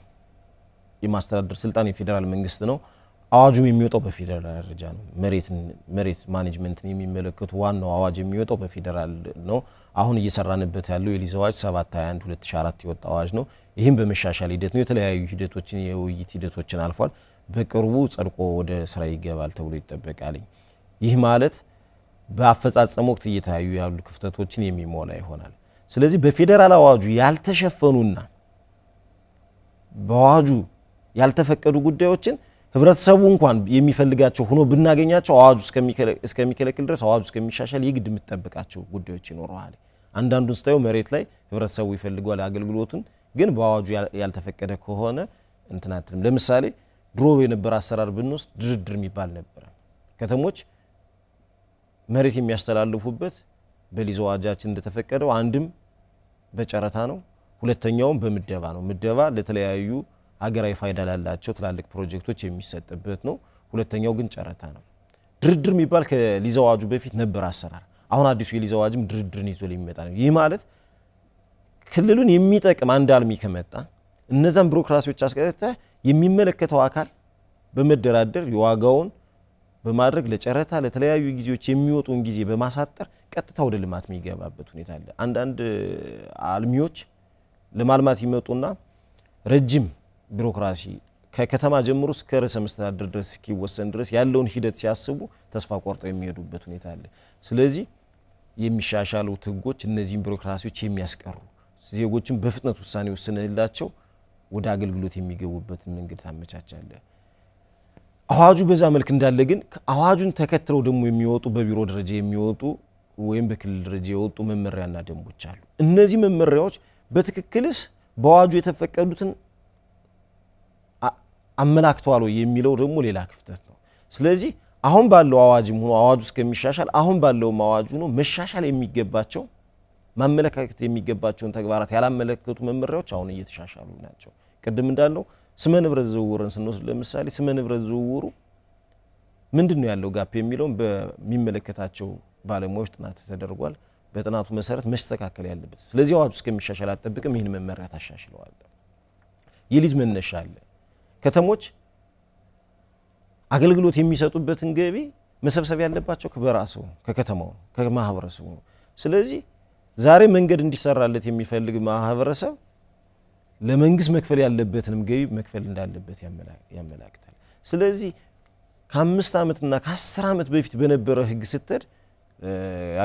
የማስተዳደር ስልጣን የፌደራል መንግስት ነው። አዋጁም የሚወጣው በፌደራል ደረጃ ነው። መሬት ማኔጅመንትን የሚመለከቱ ዋናው አዋጅ የሚወጣው በፌደራል ነው። አሁን እየሰራንበት ያለው የሊዝ አዋጅ 721/2004 የወጣ አዋጅ ነው። ይህም በመሻሻል ሂደት ነው። የተለያዩ ሂደቶችን የውይይት ሂደቶችን አልፏል። በቅርቡ ጸድቆ ወደ ስራ ይገባል ተብሎ ይጠበቃል። ይህ ማለት በአፈጻጸም ወቅት እየታዩ ያሉ ክፍተቶችን የሚሞላ ይሆናል። ስለዚህ በፌደራል አዋጁ ያልተሸፈኑና በአዋጁ ያልተፈቀዱ ጉዳዮችን ህብረተሰቡ እንኳን የሚፈልጋቸው ሆኖ ብናገኛቸው አዋጁ እስከሚከለክል ድረስ አዋጁ እስከሚሻሻል የግድ የምትጠብቃቸው ጉዳዮች ይኖራሉ። አንዳንዱ ስታዩ መሬት ላይ ህብረተሰቡ ይፈልጋል አገልግሎቱን ግን በአዋጁ ያልተፈቀደ ከሆነ እንትናትም ለምሳሌ ድሮ የነበረ አሰራር ብንወስድ ድርድር የሚባል ነበር። ከተሞች መሬት የሚያስተላልፉበት በሊዝ አዋጃችን እንደተፈቀደው አንድም በጨረታ ነው፣ ሁለተኛውም በምደባ ነው። ምደባ ለተለያዩ ሀገራዊ ፋይዳ ላላቸው ትላልቅ ፕሮጀክቶች የሚሰጥበት ነው። ሁለተኛው ግን ጨረታ ነው። ድርድር የሚባል ከሊዝ አዋጁ በፊት ነበር አሰራር። አሁን አዲሱ የሊዝ አዋጅም ድርድርን ይዞ ሊመጣ ነው። ይህ ማለት ክልሉን የሚጠቅም አንድ አልሚ ከመጣ እነዛን ቢሮክራሲዎች አስቀርተህ የሚመለከተው አካል በመደራደር የዋጋውን በማድረግ ለጨረታ ለተለያዩ ጊዜዎች የሚወጡን ጊዜ በማሳጠር ቀጥታ ወደ ልማት የሚገባበት ሁኔታ አለ። አንዳንድ አልሚዎች ለማልማት ይመጡና ረጅም ቢሮክራሲ ከከተማ ጀምሮ እስከ ርዕሰ መስተዳድር ድረስ እስኪወሰን ድረስ ያለውን ሂደት ሲያስቡ ተስፋ ቆርጠው የሚሄዱበት ሁኔታ አለ። ስለዚህ የሚሻሻሉት ህጎች እነዚህን ቢሮክራሲዎች የሚያስቀሩ ዜጎችን በፍጥነት ውሳኔ ወስነህላቸው ወደ አገልግሎት የሚገቡበት መንገድ ታመቻቻለህ። አዋጁ በዛ መልክ እንዳለ ግን አዋጁን ተከትለው ደግሞ የሚወጡ በቢሮ ደረጃ የሚወጡ ወይም በክልል ደረጃ የወጡ መመሪያና ደንቦች አሉ። እነዚህ መመሪያዎች በትክክልስ በአዋጁ የተፈቀዱትን አመላክተዋል የሚለው ደግሞ ሌላ ክፍተት ነው። ስለዚህ አሁን ባለው አዋጅም ሆኖ አዋጁ እስከሚሻሻል አሁን ባለው አዋጁ ነው መሻሻል የሚገባቸው ማመለካከት የሚገባቸውን ተግባራት ያላመለከቱ መመሪያዎች አሁን እየተሻሻሉ ናቸው። ቅድም እንዳለው ስመ ንብረት ዝውውርን ስንወስድ ለምሳሌ ስመ ንብረት ዝውውሩ ምንድነው ያለው ጋፕ የሚለውን በሚመለከታቸው ባለሙያዎች ጥናት ተደርጓል። በጥናቱ መሰረት መስተካከል ያለበት ስለዚህ አዋጁ እስከሚሻሻል አጠብቅም ይሄን መመሪያ ታሻሽለዋል። የሊዝ መነሻ አለ። ከተሞች አገልግሎት የሚሰጡበትን ገቢ መሰብሰብ ያለባቸው ከበራሱ ከከተማው ከማህበረሰቡ። ስለዚህ ዛሬ መንገድ እንዲሰራለት የሚፈልግ ማህበረሰብ ለመንግስት መክፈል ያለበትንም ገቢ መክፈል እንዳለበት ያመላክታል። ስለዚህ ከ5 ዓመትና ከ10 ዓመት በፊት በነበረ ህግ ስትሄድ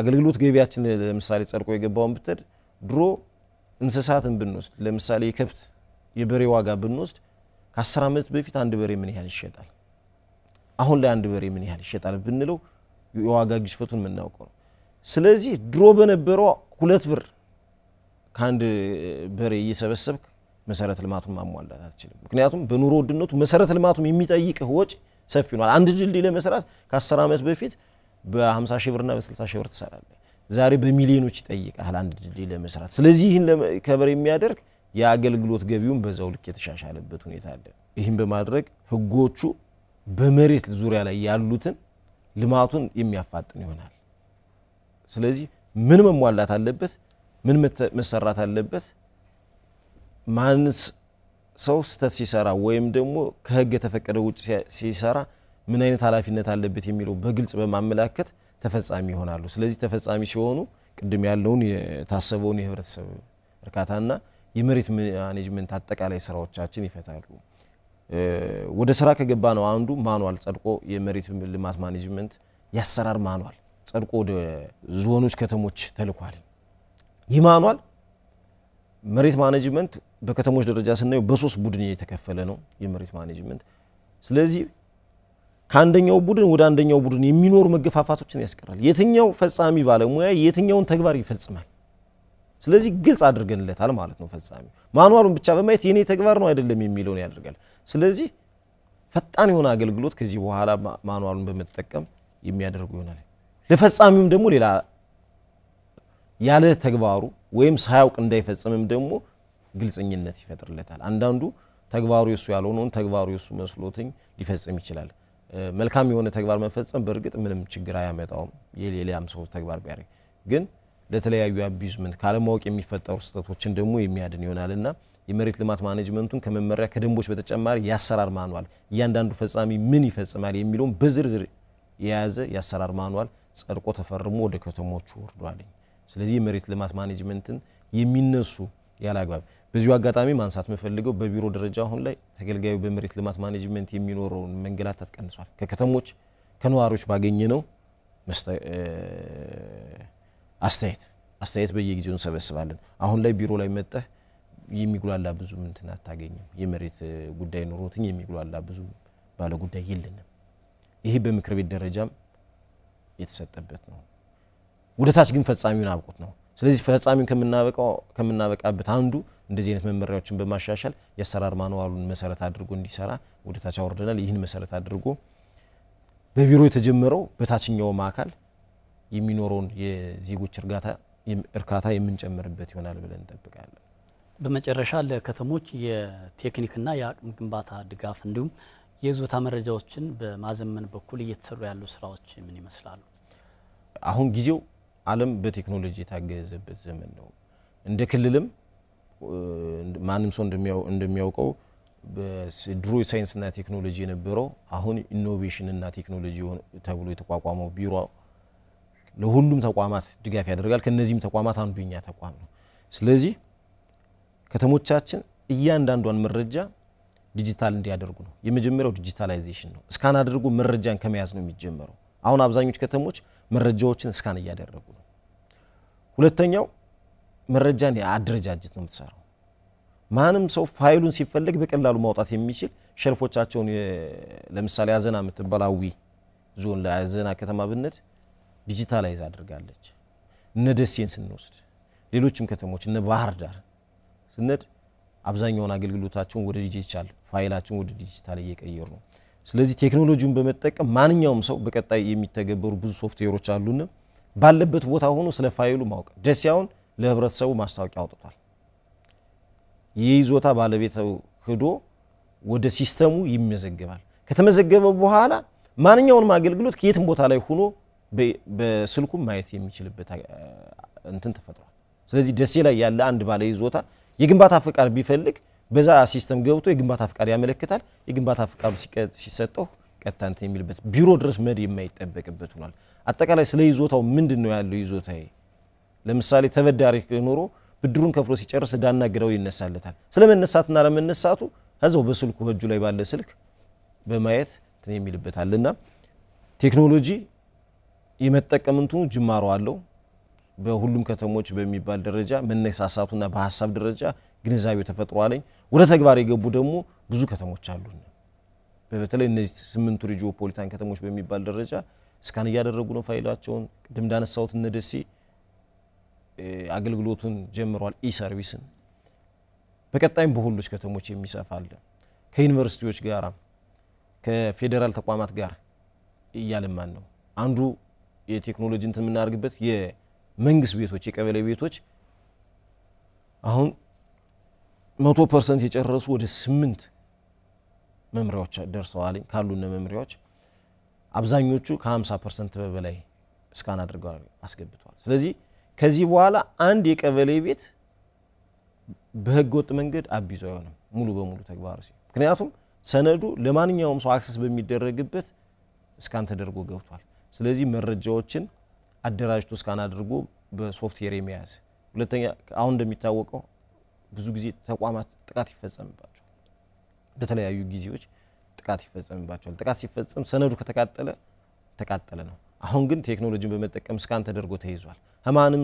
አገልግሎት ገቢያችን ለምሳሌ ጸድቆ የገባውን ብትሄድ ድሮ እንስሳትን ብንወስድ ለምሳሌ የከብት የበሬ ዋጋ ብንወስድ ከ10 ዓመት በፊት አንድ በሬ ምን ያህል ይሸጣል አሁን ላይ አንድ በሬ ምን ያህል ይሸጣል ብንለው የዋጋ ግሽፈቱን ምናውቀው ነው። ስለዚህ ድሮ በነበረው 2 ብር ካንድ በሬ እየሰበሰብክ መሰረተ ልማቱን ማሟላት አትችልም። ምክንያቱም በኑሮ ውድነቱ መሰረተ ልማቱን የሚጠይቀው ወጪ ሰፊ ነው። አንድ ድልድይ ለመስራት ከ10 ዓመት በፊት በ50 ሺህ ብርና በ60 ሺህ ብር ተሰራለ። ዛሬ በሚሊዮኖች ይጠይቃል አንድ ድልድይ ለመስራት። ስለዚህ ይህን ከበር የሚያደርግ የአገልግሎት ገቢውን በዛው ልክ የተሻሻለበት ሁኔታ አለ። ይህን በማድረግ ህጎቹ በመሬት ዙሪያ ላይ ያሉትን ልማቱን የሚያፋጥን ይሆናል። ስለዚህ ምን መሟላት አለበት ምን መሰራት አለበት ማንስ ሰው ስተት ሲሰራ ወይም ደግሞ ከህግ የተፈቀደው ውጭ ሲሰራ ምን አይነት ኃላፊነት አለበት የሚለው በግልጽ በማመላከት ተፈጻሚ ይሆናሉ። ስለዚህ ተፈጻሚ ሲሆኑ ቅድም ያለውን የታሰበውን የህብረተሰብ እርካታና የመሬት ማኔጅመንት አጠቃላይ ስራዎቻችን ይፈታሉ። ወደ ስራ ከገባ ነው አንዱ ማኑዋል ጸድቆ የመሬት ልማት ማኔጅመንት ያሰራር ማኑዋል ጸድቆ ወደ ዞኖች ከተሞች ተልኳል። ይህ ማኑዋል መሬት ማኔጅመንት በከተሞች ደረጃ ስናየው በ3 ቡድን የተከፈለ ነው የመሬት ማኔጅመንት። ስለዚህ ከአንደኛው ቡድን ወደ አንደኛው ቡድን የሚኖሩ መገፋፋቶችን ያስቀራል። የትኛው ፈጻሚ ባለሙያ የትኛውን ተግባር ይፈጽማል ስለዚህ ግልጽ አድርገንለታል ማለት ነው። ፈጻሚ ማኑዋሉን ብቻ በማየት የኔ ተግባር ነው አይደለም የሚለውን ያደርጋል። ስለዚህ ፈጣን የሆነ አገልግሎት ከዚህ በኋላ ማኑዋሉን በመጠቀም የሚያደርጉ ይሆናል። ለፈጻሚውም ደግሞ ሌላ ያለ ተግባሩ ወይም ሳያውቅ እንዳይፈጽምም ደግሞ ግልጽኝነት ይፈጥርለታል። አንዳንዱ ተግባሩ የሱ ያልሆነውን ተግባሩ የሱ መስሎትኝ ሊፈጽም ይችላል። መልካም የሆነ ተግባር መፈጸም በርግጥ ምንም ችግር አያመጣውም የሌላም ሰው ተግባር ቢያደርግ ግን ለተለያዩ አቢዩዝመንት ካለማወቅ የሚፈጠሩ ስህተቶችን ደግሞ የሚያድን ይሆናልና የመሬት ልማት ማኔጅመንቱን ከመመሪያ ከደንቦች በተጨማሪ ያሰራር ማኑዋል እያንዳንዱ ፈጻሚ ምን ይፈጽማል የሚለውን በዝርዝር የያዘ ያሰራር ማኑዋል ጸድቆ ተፈርሞ ወደ ከተሞቹ ወርዷል። ስለዚህ የመሬት ልማት ማኔጅመንትን የሚነሱ ያላግባብ በዚሁ አጋጣሚ ማንሳት መፈልገው በቢሮ ደረጃ አሁን ላይ ተገልጋዩ በመሬት ልማት ማኔጅመንት የሚኖረው መንገላታት ቀንሷል። ከከተሞች ከነዋሪዎች ባገኘነው አስተያየት በየጊዜው እንሰበስባለን። አሁን ላይ ቢሮ ላይ መጣህ የሚጉላላ ብዙ እንትን አታገኝም። የመሬት ጉዳይ ኑሮትኝ የሚጉላላ ብዙ ባለ ጉዳይ የለንም። ይሄ በምክር ቤት ደረጃም የተሰጠበት ነው። ወደታች ግን ፈጻሚውን አብቆት ነው። ስለዚህ ፈጻሚውን ከመናበቃበት አንዱ እንደዚህ አይነት መመሪያዎችን በማሻሻል የሰራር ማኑዋሉን መሰረት አድርጎ እንዲሰራ ወደታች አወርደናል። ይህን መሰረት አድርጎ በቢሮ የተጀመረው በታችኛው ማዕከል የሚኖረውን የዜጎች እርካታ የምንጨምርበት ይሆናል ብለን እንጠብቃለን። በመጨረሻ ለከተሞች የቴክኒክና የአቅም ግንባታ ድጋፍ እንዲሁም የይዞታ መረጃዎችን በማዘመን በኩል እየተሰሩ ያሉ ስራዎች ምን ይመስላሉ? አሁን ጊዜው ዓለም በቴክኖሎጂ የታገዘበት ዘመን ነው። እንደ ክልልም ማንም ሰው እንደሚያውቀው በድሮ ሳይንስና ቴክኖሎጂ የነበረው አሁን ኢኖቬሽንና ቴክኖሎጂ ተብሎ የተቋቋመው ቢሮ ለሁሉም ተቋማት ድጋፍ ያደርጋል። ከነዚህም ተቋማት አንዱ የኛ ተቋም ነው። ስለዚህ ከተሞቻችን እያንዳንዷን መረጃ ዲጂታል እንዲያደርጉ ነው። የመጀመሪያው ዲጂታላይዜሽን ነው። ስካን አድርጎ መረጃን ከመያዝ ነው የሚጀምረው። አሁን አብዛኞቹ ከተሞች መረጃዎችን ስካን እያደረጉ ነው። ሁለተኛው መረጃን የአደረጃጀት ነው የምትሰራው። ማንም ሰው ፋይሉን ሲፈልግ በቀላሉ ማውጣት የሚችል ሸልፎቻቸውን ለምሳሌ አዘና የምትባል ዞን ላይ አዘና ከተማ ብነት ዲጂታላይዝ አድርጋለች። እነ ደሴን ስንወስድ ሌሎችም ከተሞች እነ ባህር ዳር ስንድ አብዛኛውን አገልግሎታቸውን ወደ ዲጂታል ፋይላቸውን ወደ ዲጂታል እየቀየሩ ነው። ስለዚህ ቴክኖሎጂውን በመጠቀም ማንኛውም ሰው በቀጣይ የሚተገበሩ ብዙ ሶፍትዌሮች አሉና ባለበት ቦታ ሆኖ ስለ ፋይሉ ማወቅ ደሴውን ለህብረተሰቡ ማስታወቂያ አውጥቷል። የይዞታ ባለቤት ሄዶ ወደ ሲስተሙ ይመዘገባል። ከተመዘገበ በኋላ ማንኛውንም አገልግሎት ከየትም ቦታ ላይ ሆኖ በስልኩ ማየት የሚችልበት እንትን ተፈጥሯል። ስለዚህ ደሴ ላይ ያለ አንድ ባለ ይዞታ የግንባታ ፍቃድ ቢፈልግ በዛ ሲስተም ገብቶ የግንባታ ፍቃድ ያመለክታል። የግንባታ ፍቃዱ ሲሰጠው ቀጥታንት የሚልበት ቢሮ ድረስ መድ የማይጠበቅበት ሆኗል። አጠቃላይ ስለ ይዞታው ምንድነው ያለው ይዞታዬ ለምሳሌ ተበዳሪ ኖሮ ብድሩን ከፍሎ ሲጨርስ ዳናግረው ይነሳለታል። ስለመነሳትና ለመነሳቱ እዛው በስልኩ በእጁ ላይ ባለ ስልክ በማየት እንትን የሚልበታልና ቴክኖሎጂ የመጠቀምንቱ ጅማሮ አለው። በሁሉም ከተሞች በሚባል ደረጃ መነሳሳቱና በሐሳብ ደረጃ ግንዛቤው ተፈጥሯል። ወደ ተግባር የገቡ ደግሞ ብዙ ከተሞች አሉ። በተለይ እነዚህ 8 ሪጂኦፖሊታን ከተሞች በሚባል ደረጃ ስካን ያደረጉ ነው ፋይላቸውን። ቅድም እንዳነሳሁት እነ ደሴ አገልግሎቱን ጀምሯል ኢ-ሰርቪስን። በቀጣይም በሁሉም ከተሞች የሚሰፋል። ከዩኒቨርሲቲዎች ጋር ከፌደራል ተቋማት ጋር እያለማን ነው። አንዱ የቴክኖሎጂ እንትን የምናደርግበት የመንግስት ቤቶች የቀበሌ ቤቶች አሁን 100% የጨረሱ ወደ 8 መምሪያዎች ደርሰዋል። ካሉነ መምሪያዎች አብዛኞቹ ከ50% በላይ ስካን አድርገው አስገብተዋል። ስለዚህ ከዚህ በኋላ አንድ የቀበሌ ቤት በህገ ወጥ መንገድ አቢዞ አይሆንም ሙሉ በሙሉ ተግባሩ ሲሆን ምክንያቱም ሰነዱ ለማንኛውም ሰው አክሰስ በሚደረግበት ስካን ተደርጎ ገብቷል። ስለዚህ መረጃዎችን አደራጅቶ ስካን አድርጎ በሶፍትዌር የሚያዝ ሁለተኛ አሁን እንደሚታወቀው ብዙ ጊዜ ተቋማት ጥቃት ይፈጸምባቸዋል። በተለያዩ ጊዜዎች ጥቃት ይፈጸምባቸዋል። ጥቃት ሲፈጸም ሰነዱ ተቃጠለ ነው። አሁን ግን ቴክኖሎጂን በመጠቀም ስካን ተደርጎ ተይዟል። ማንም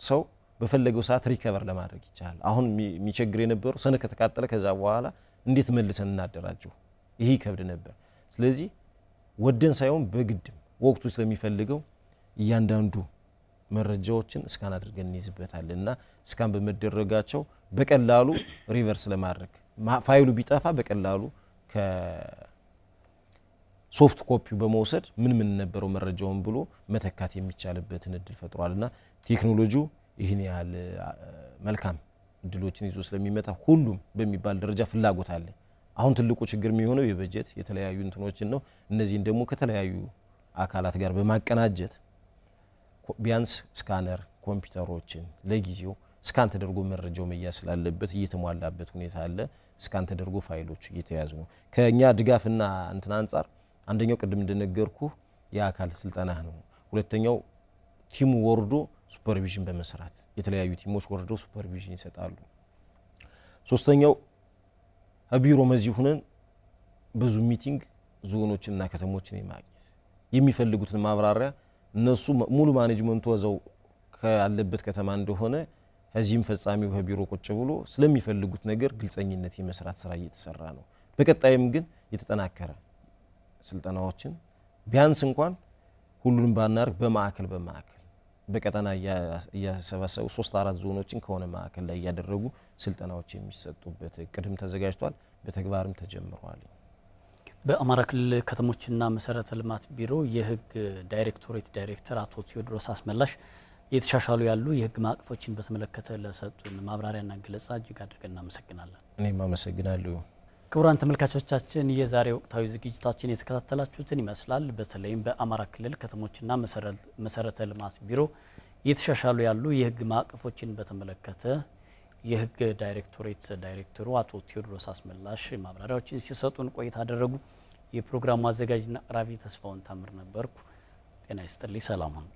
ሰው በፈለገው ሰዓት ሪከቨር ለማድረግ ይቻላል። አሁን የሚቸግር የነበረው ሰነድ ከተቃጠለ ከዛ በኋላ እንዴት መልሰን እናደራጀው ይሄ ከብድ ነበር። ስለዚህ ወደን ሳይሆን በግድም ወቅቱ ስለሚፈልገው እያንዳንዱ መረጃዎችን ስካን አድርገን እንይዝበታልና ስካን በመደረጋቸው በቀላሉ ሪቨርስ ለማድረግ ፋይሉ ቢጠፋ በቀላሉ ከሶፍት ኮፒው በመውሰድ ምን ነበረው መረጃውን ብሎ መተካት የሚቻልበትን እድል ፈጥሯልና ቴክኖሎጂው ይህን ያህል መልካም እድሎችን ይዞ ስለሚመጣ ሁሉም በሚባል ደረጃ ፍላጎት አለ። አሁን ትልቁ ችግር የሚሆነው የበጀት የተለያዩ እንትኖችን ነው። እነዚህን ደግሞ ከተለያዩ አካላት ጋር በማቀናጀት ቢያንስ ስካነር ኮምፒውተሮችን ለጊዜው ስካን ተደርጎ መረጃው መያዝ ስላለበት እየተሟላበት ሁኔታ አለ። ስካን ተደርጎ ፋይሎች እየተያዙ ነው። ከኛ ድጋፍና እንትን አንፃር አንደኛው ቅድም እንደነገርኩ የአካል ስልጠና ነው። ሁለተኛው ቲሙ ወርዶ ሱፐርቪዥን በመስራት የተለያዩ ቲሞች ወርደው ሱፐርቪዥን ይሰጣሉ። ሶስተኛው ቢሮ መዚህ ሆነን ብዙ ሚቲንግ ዞኖችና ከተሞችን የማግኘት የሚፈልጉትን ማብራሪያ እነሱ ሙሉ ማኔጅመንቱ ወዘው ካለበት ከተማ እንደሆነ እዚህም ፈጻሚው በቢሮ ቁጭ ብሎ ስለሚፈልጉት ነገር ግልጸኝነት የመስራት ስራ እየተሰራ ነው። በቀጣይም ግን የተጠናከረ ስልጠናዎችን ቢያንስ እንኳን ሁሉንም ባናርክ በማዕከል በቀጠና ያሰባሰቡ 3-4 ዞኖችን ከሆነ ማዕከል ላይ ያደረጉ ስልጠናዎች የሚሰጡበት ቅድም ተዘጋጅቷል። በተግባርም ተጀምሯል። በአማራ ክልል ከተሞችና መሰረተ ልማት ቢሮ የህግ ዳይሬክቶሬት ዳይሬክተር አቶ ቴዎድሮስ አስመላሽ የተሻሻሉ ያሉ የህግ ማዕቀፎችን በተመለከተ ለሰጡን ማብራሪያና ገለጻ እጅግ አድርገን እናመሰግናለን። እኔም አመሰግናለሁ። ክቡራን ተመልካቾቻችን የዛሬ ወቅታዊ ዝግጅታችን የተከታተላችሁትን ይመስላል። በተለይም በአማራ ክልል ከተሞችና መሰረተ ልማት ቢሮ የተሻሻሉ ያሉ የህግ ማዕቀፎችን በተመለከተ የህግ ዳይሬክቶሬት ዳይሬክተሩ አቶ ቴዎድሮስ አስመላሽ ማብራሪያዎችን ሲሰጡን ቆይታ አደረጉ። የፕሮግራሙ አዘጋጅና አቅራቢ ተስፋውን ታምር ነበርኩ። ጤና ይስጥልኝ። ሰላም ሁኑ።